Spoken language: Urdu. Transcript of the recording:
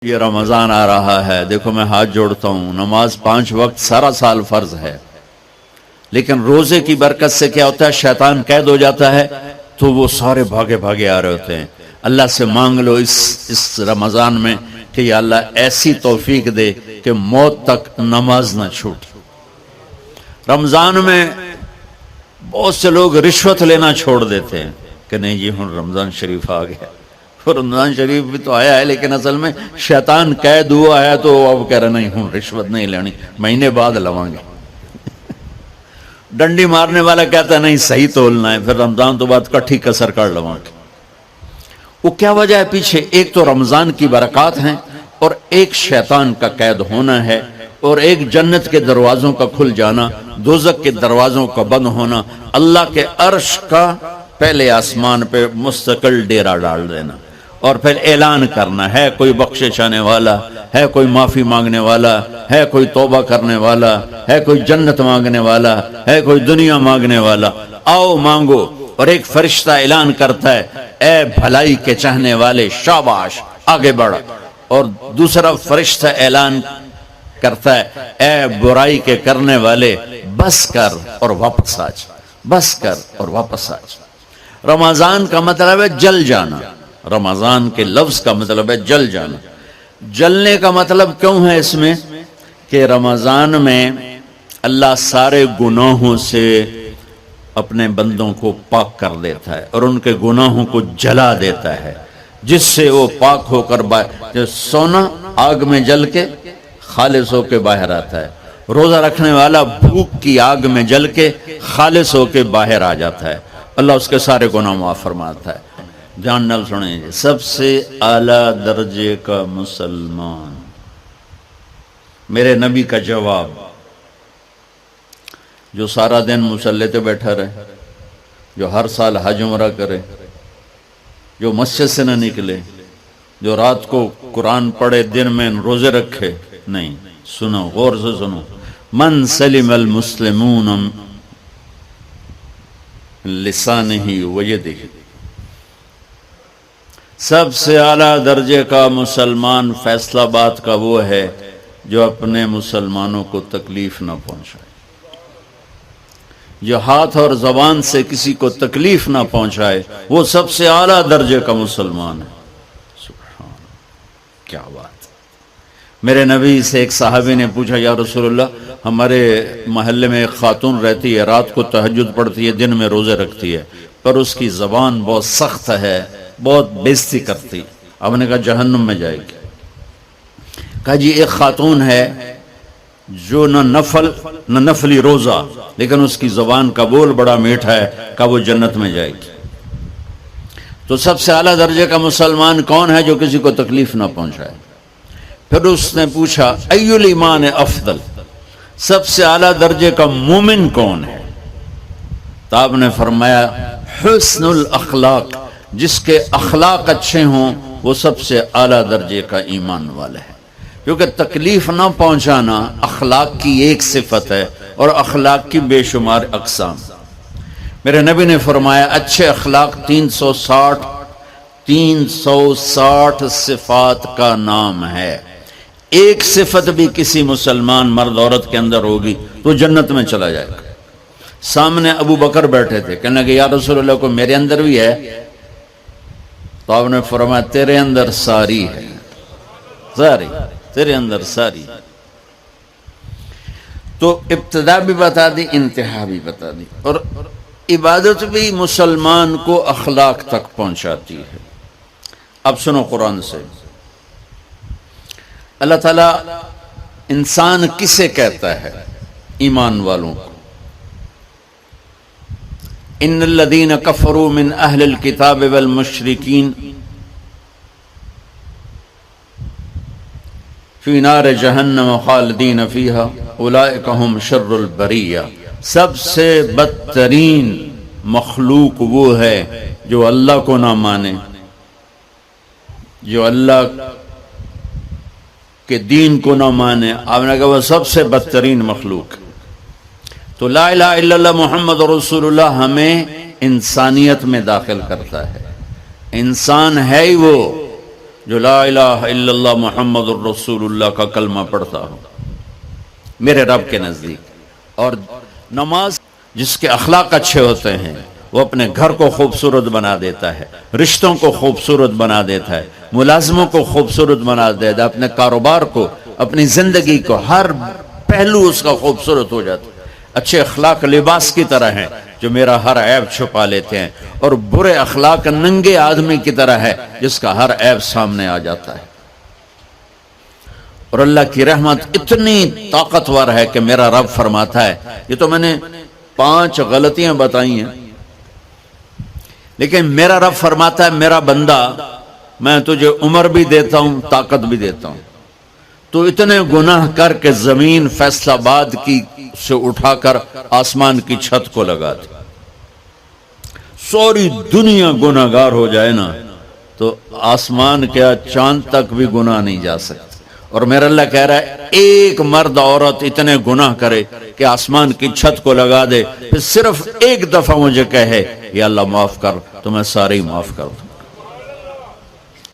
یہ رمضان آ رہا ہے، دیکھو میں ہاتھ جوڑتا ہوں، نماز 5 وقت سارا سال فرض ہے، لیکن روزے کی برکت سے کیا ہوتا ہے، شیطان قید ہو جاتا ہے تو وہ سارے بھاگے بھاگے آ رہے ہوتے ہیں۔ اللہ سے مانگ لو اس رمضان میں کہ یا اللہ ایسی توفیق دے کہ موت تک نماز نہ چھوٹ۔ رمضان میں بہت سے لوگ رشوت لینا چھوڑ دیتے ہیں کہ نہیں جی ہن رمضان شریف آ گیا، رمضان شریف بھی تو آیا ہے لیکن اصل میں شیطان قید ہوا ہے تو اب کہہ رہے نہیں ہوں رشوت نہیں لینی، مہینے بعد لواں گے۔ ڈنڈی مارنے والا کہتا ہے نہیں صحیح تولنا ہے، پھر رمضان تو بعد کٹھی کسر کر لواں گے۔ وہ کیا وجہ ہے پیچھے؟ ایک تو رمضان کی برکات ہیں، اور ایک شیطان کا قید ہونا ہے، اور ایک جنت کے دروازوں کا کھل جانا، دوزخ کے دروازوں کا بند ہونا، اللہ کے عرش کا پہلے آسمان پہ مستقل ڈیرا ڈال دینا، اور پھر اعلان کرنا ہے کوئی بخشش آنے والا ہے، کوئی معافی مانگنے والا ہے، کوئی توبہ کرنے والا ہے، کوئی جنت مانگنے والا ہے، کوئی دنیا مانگنے والا، آؤ مانگو۔ اور ایک فرشتہ اعلان کرتا ہے اے بھلائی کے چاہنے والے شاباش آگے بڑھ، اور دوسرا فرشتہ اعلان کرتا ہے اے برائی کے کرنے والے بس کر اور واپس آ جا، بس کر اور واپس آ جا۔ رمضان کا مطلب ہے جل جانا، رمضان کے لفظ کا مطلب ہے جل جانا۔ جلنے کا مطلب کیوں ہے اس میں کہ رمضان میں اللہ سارے گناہوں سے اپنے بندوں کو پاک کر دیتا ہے اور ان کے گناہوں کو جلا دیتا ہے، جس سے وہ پاک ہو کر جو سونا آگ میں جل کے خالص ہو کے باہر آتا ہے، روزہ رکھنے والا بھوک کی آگ میں جل کے خالص ہو کے باہر آ جاتا ہے، اللہ اس کے سارے گناہ معاف فرماتا ہے۔ جان نال سنیں، سب سے اعلیٰ درجے کا مسلمان، میرے نبی کا جواب، جو سارا دن مصلی پہ بیٹھا رہے، جو ہر سال حج عمرہ کرے، جو مسجد سے نہ نکلے، جو رات کو قرآن پڑھے دن میں روزے رکھے، نہیں، سنو غور سے سنو، من سلم المسلمون لسانہ ویدہ، سب سے اعلیٰ درجے کا مسلمان فیصل آباد کا وہ ہے جو اپنے مسلمانوں کو تکلیف نہ پہنچائے، جو ہاتھ اور زبان سے کسی کو تکلیف نہ پہنچائے، وہ سب سے اعلیٰ درجے کا مسلمان ہے۔ سبحان اللہ، کیا بات۔ میرے نبی سے ایک صحابی نے پوچھا یا رسول اللہ، ہمارے محلے میں ایک خاتون رہتی ہے، رات کو تہجد پڑھتی ہے، دن میں روزے رکھتی ہے، پر اس کی زبان بہت سخت ہے، بہت بےزتی کرتی۔ آپ نے کہا جہنم میں جائے گی۔ کہا جی ایک خاتون ہے جو نہ نفلی روزہ، لیکن اس کی زبان کا بول بڑا میٹھا ہے، کہا وہ جنت میں جائے گی۔ تو سب سے اعلیٰ درجے کا مسلمان کون ہے جو کسی کو تکلیف نہ پہنچائے؟ پھر اس نے پوچھا ای الایمان افضل، سب سے اعلیٰ درجے کا مومن کون ہے؟ تو آپ نے فرمایا حسن الاخلاق، جس کے اخلاق اچھے ہوں وہ سب سے اعلیٰ درجے کا ایمان والا ہے، کیونکہ تکلیف نہ پہنچانا اخلاق کی ایک صفت ہے، اور اخلاق کی بے شمار اقسام۔ میرے نبی نے فرمایا اچھے اخلاق 360 صفات کا نام ہے، ایک صفت بھی کسی مسلمان مرد عورت کے اندر ہوگی تو جنت میں چلا جائے گا۔ سامنے ابو بکر بیٹھے تھے، کہنے لگے یا رسول اللہ کو میرے اندر بھی ہے؟ تو آپ نے فرمایا تیرے اندر ساری ہے، ساری، تیرے اندر ساری۔ تو ابتدا بھی بتا دی، انتہا بھی بتا دی، اور عبادت بھی مسلمان کو اخلاق تک پہنچاتی ہے۔ اب سنو قرآن سے، اللہ تعالیٰ انسان کسے کہتا ہے؟ ایمان والوں کو۔ ان الذین کفروا من اہل الکتاب والمشرکین فی نار جہنم خالدین فیہا اولئک ہم شر البریہ، سب سے بدترین مخلوق وہ ہے جو اللہ کو نہ مانے، جو اللہ کہ دین کو نہ مانے، آپ نے کہا وہ سب سے بدترین مخلوق۔ تو لا الہ الا اللہ محمد رسول اللہ ہمیں انسانیت میں داخل کرتا ہے، انسان ہے ہی وہ جو لا الہ الا اللہ محمد الرسول اللہ کا کلمہ پڑھتا ہوں میرے رب کے نزدیک۔ اور نماز جس کے اخلاق اچھے ہوتے ہیں وہ اپنے گھر کو خوبصورت بنا دیتا ہے، رشتوں کو خوبصورت بنا دیتا ہے، ملازموں کو خوبصورت بنا دیتا ہے، اپنے کاروبار کو، اپنی زندگی کو، ہر پہلو اس کا خوبصورت ہو جاتا ہے۔ اچھے اخلاق لباس کی طرح ہیں جو میرا ہر عیب چھپا لیتے ہیں، اور برے اخلاق ننگے آدمی کی طرح ہے جس کا ہر عیب سامنے آ جاتا ہے۔ اور اللہ کی رحمت اتنی طاقتور ہے کہ میرا رب فرماتا ہے، یہ تو میں نے 5 غلطیاں بتائی ہیں، لیکن میرا رب فرماتا ہے میرا بندہ میں تجھے عمر بھی دیتا ہوں، طاقت بھی دیتا ہوں، تو اتنے گناہ کر کے زمین فیصل آباد کی سے اٹھا کر آسمان کی چھت کو لگا دے، ساری دنیا گناہگار ہو جائے نا تو آسمان کیا چاند تک بھی گناہ نہیں جا سکتے۔ اور میرا اللہ کہہ رہا ہے ایک مرد عورت اتنے گناہ کرے کہ آسمان کی چھت کو لگا دے، پھر صرف ایک دفعہ مجھے کہے یا اللہ معاف کر، تو میں سارے ہی معاف کر دوں۔